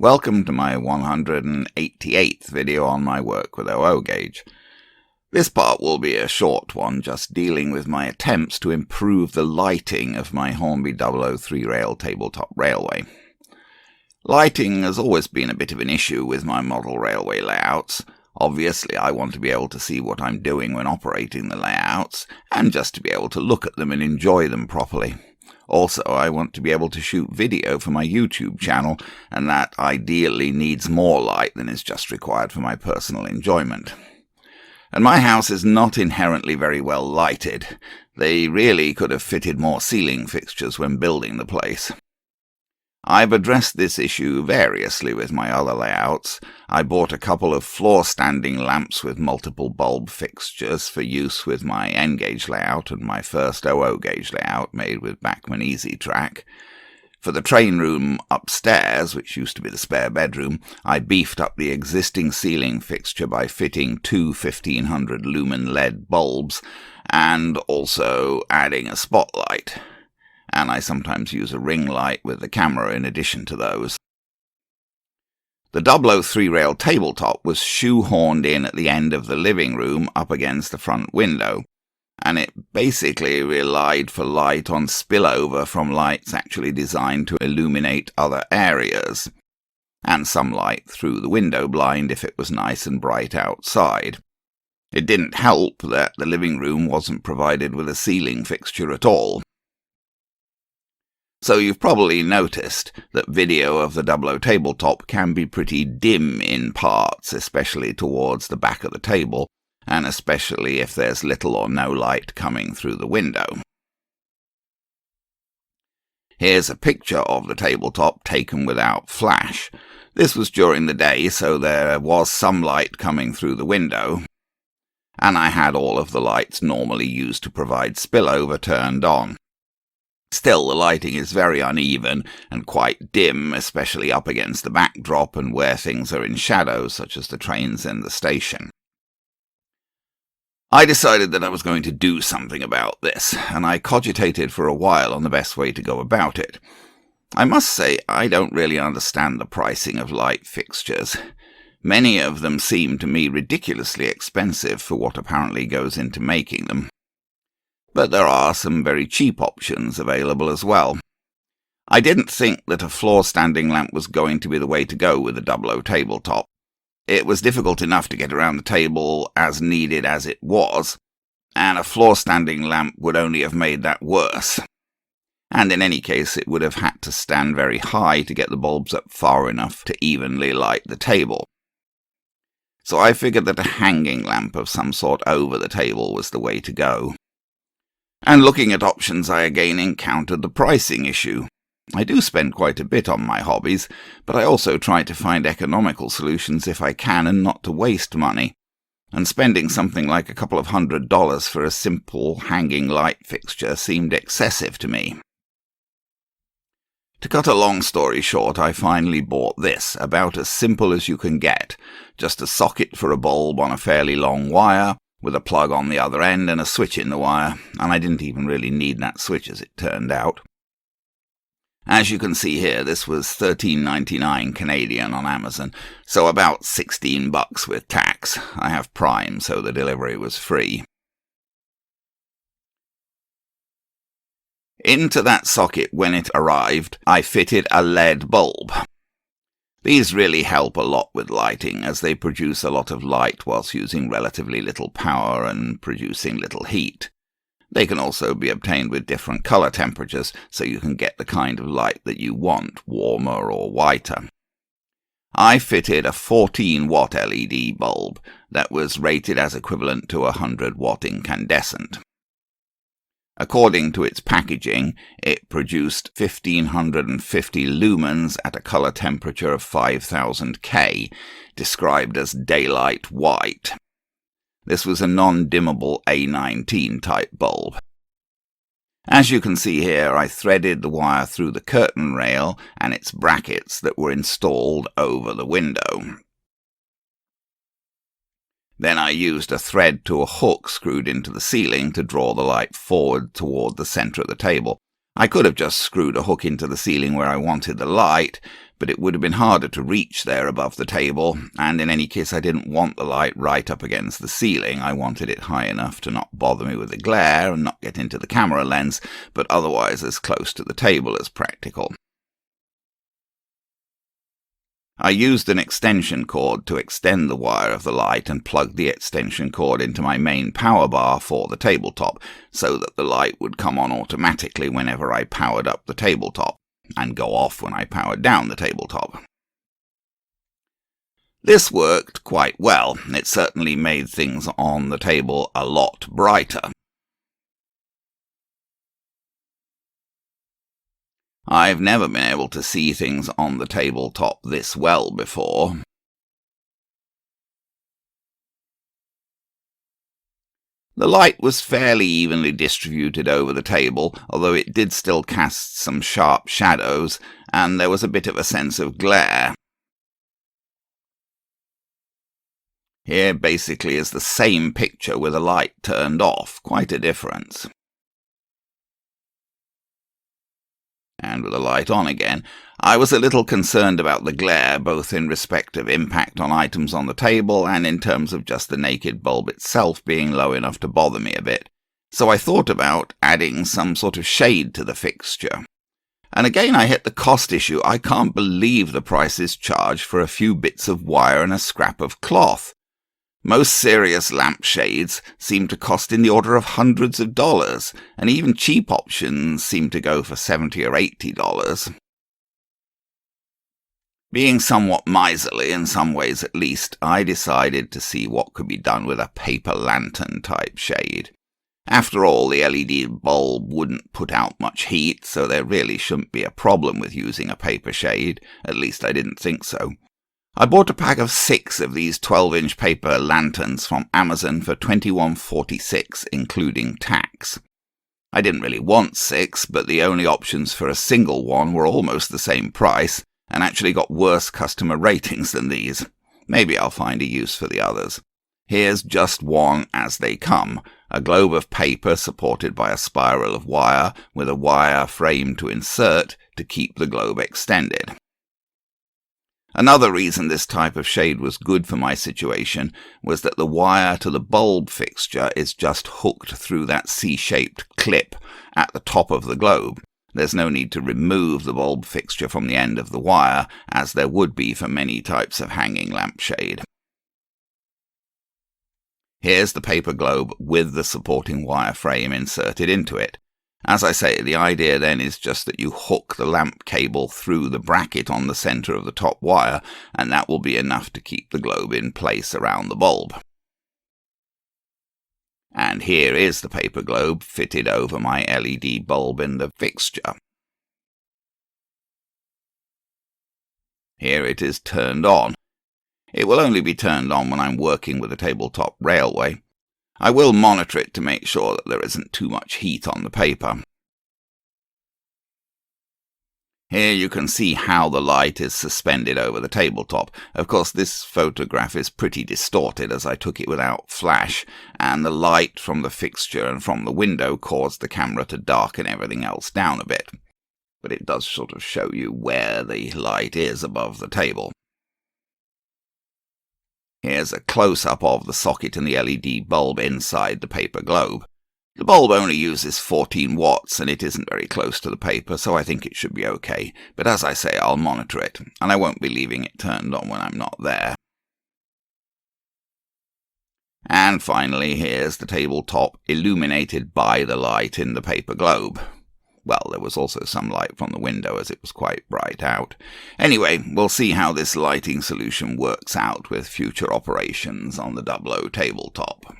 Welcome to my 188th video on my work with OO gauge. This part will be a short one, just dealing with my attempts to improve the lighting of my Hornby Dublo 3-rail tabletop railway. Lighting has always been a bit of an issue with my model railway layouts. Obviously, I want to be able to see what I'm doing when operating the layouts, and just to be able to look at them and enjoy them properly. Also, I want to be able to shoot video for my YouTube channel, and that ideally needs more light than is just required for my personal enjoyment. And my house is not inherently very well lighted. They really could have fitted more ceiling fixtures when building the place. I've addressed this issue variously with my other layouts. I bought a couple of floor-standing lamps with multiple bulb fixtures for use with my N-gauge layout and my first OO gauge layout made with Bachmann Easy Track. For the train room upstairs, which used to be the spare bedroom, I beefed up the existing ceiling fixture by fitting two 1500 lumen LED bulbs and also adding a spotlight. And I sometimes use a ring light with the camera in addition to those. The Dublo 3-rail tabletop was shoehorned in at the end of the living room up against the front window, and it basically relied for light on spillover from lights actually designed to illuminate other areas, and some light through the window blind if it was nice and bright outside. It didn't help that the living room wasn't provided with a ceiling fixture at all. So you've probably noticed that video of the Dublo tabletop can be pretty dim in parts, especially towards the back of the table, and especially if there's little or no light coming through the window. Here's a picture of the tabletop taken without flash. This was during the day, so there was some light coming through the window, and I had all of the lights normally used to provide spillover turned on. Still, the lighting is very uneven and quite dim, especially up against the backdrop and where things are in shadow, such as the trains in the station. I decided that I was going to do something about this, and I cogitated for a while on the best way to go about it. I must say I don't really understand the pricing of light fixtures. Many of them seem to me ridiculously expensive for what apparently goes into making them. But there are some very cheap options available as well. I didn't think that a floor-standing lamp was going to be the way to go with the Dublo tabletop. It was difficult enough to get around the table as needed as it was, and a floor-standing lamp would only have made that worse. And in any case, it would have had to stand very high to get the bulbs up far enough to evenly light the table. So I figured that a hanging lamp of some sort over the table was the way to go. And looking at options, I again encountered the pricing issue. I do spend quite a bit on my hobbies, but I also try to find economical solutions if I can and not to waste money. And spending something like a couple of $100 for a simple hanging light fixture seemed excessive to me. To cut a long story short, I finally bought this, about as simple as you can get. Just a socket for a bulb on a fairly long wire, with a plug on the other end and a switch in the wire, and I didn't even really need that switch as it turned out. As you can see here, this was $13.99 Canadian on Amazon, so about $16 with tax. I have Prime, so the delivery was free. Into that socket, when it arrived, I fitted a LED bulb. These really help a lot with lighting, as they produce a lot of light whilst using relatively little power and producing little heat. They can also be obtained with different colour temperatures, so you can get the kind of light that you want, warmer or whiter. I fitted a 14-watt LED bulb that was rated as equivalent to a 100-watt incandescent. According to its packaging, it produced 1550 lumens at a color temperature of 5000 K, described as daylight white. This was a non-dimmable A19 type bulb. As you can see here, I threaded the wire through the curtain rail and its brackets that were installed over the window. Then I used a thread to a hook screwed into the ceiling to draw the light forward toward the center of the table. I could have just screwed a hook into the ceiling where I wanted the light, but it would have been harder to reach there above the table, and in any case I didn't want the light right up against the ceiling. I wanted it high enough to not bother me with the glare and not get into the camera lens, but otherwise as close to the table as practical. I used an extension cord to extend the wire of the light and plugged the extension cord into my main power bar for the tabletop, so that the light would come on automatically whenever I powered up the tabletop, and go off when I powered down the tabletop. This worked quite well. It certainly made things on the table a lot brighter. I've never been able to see things on the tabletop this well before. The light was fairly evenly distributed over the table, although it did still cast some sharp shadows, and there was a bit of a sense of glare. Here basically is the same picture with the light turned off, quite a difference. And with the light on again, I was a little concerned about the glare, both in respect of impact on items on the table and in terms of just the naked bulb itself being low enough to bother me a bit. So I thought about adding some sort of shade to the fixture. And again I hit the cost issue. I can't believe the prices charged for a few bits of wire and a scrap of cloth. Most serious lampshades seem to cost in the order of hundreds of dollars, and even cheap options seem to go for $70 or $80. Being somewhat miserly, in some ways at least, I decided to see what could be done with a paper lantern type shade. After all, the LED bulb wouldn't put out much heat, so there really shouldn't be a problem with using a paper shade. At least I didn't think so. I bought a pack of 6 of these 12-inch paper lanterns from Amazon for $21.46, including tax. I didn't really want 6, but the only options for a single one were almost the same price, and actually got worse customer ratings than these. Maybe I'll find a use for the others. Here's just one as they come, a globe of paper supported by a spiral of wire, with a wire frame to insert to keep the globe extended. Another reason this type of shade was good for my situation was that the wire to the bulb fixture is just hooked through that C-shaped clip at the top of the globe. There's no need to remove the bulb fixture from the end of the wire, as there would be for many types of hanging lampshade. Here's the paper globe with the supporting wire frame inserted into it. As I say, the idea then is just that you hook the lamp cable through the bracket on the center of the top wire, and that will be enough to keep the globe in place around the bulb. And here is the paper globe fitted over my LED bulb in the fixture. Here it is turned on. It will only be turned on when I'm working with a tabletop railway. I will monitor it to make sure that there isn't too much heat on the paper. Here you can see how the light is suspended over the tabletop. Of course, this photograph is pretty distorted as I took it without flash, and the light from the fixture and from the window caused the camera to darken everything else down a bit. But it does sort of show you where the light is above the table. Here's a close-up of the socket and the LED bulb inside the paper globe. The bulb only uses 14 watts and it isn't very close to the paper, so I think it should be okay. But as I say, I'll monitor it, and I won't be leaving it turned on when I'm not there. And finally, here's the tabletop illuminated by the light in the paper globe. Well, there was also some light from the window as it was quite bright out. Anyway, we'll see how this lighting solution works out with future operations on the Dublo tabletop.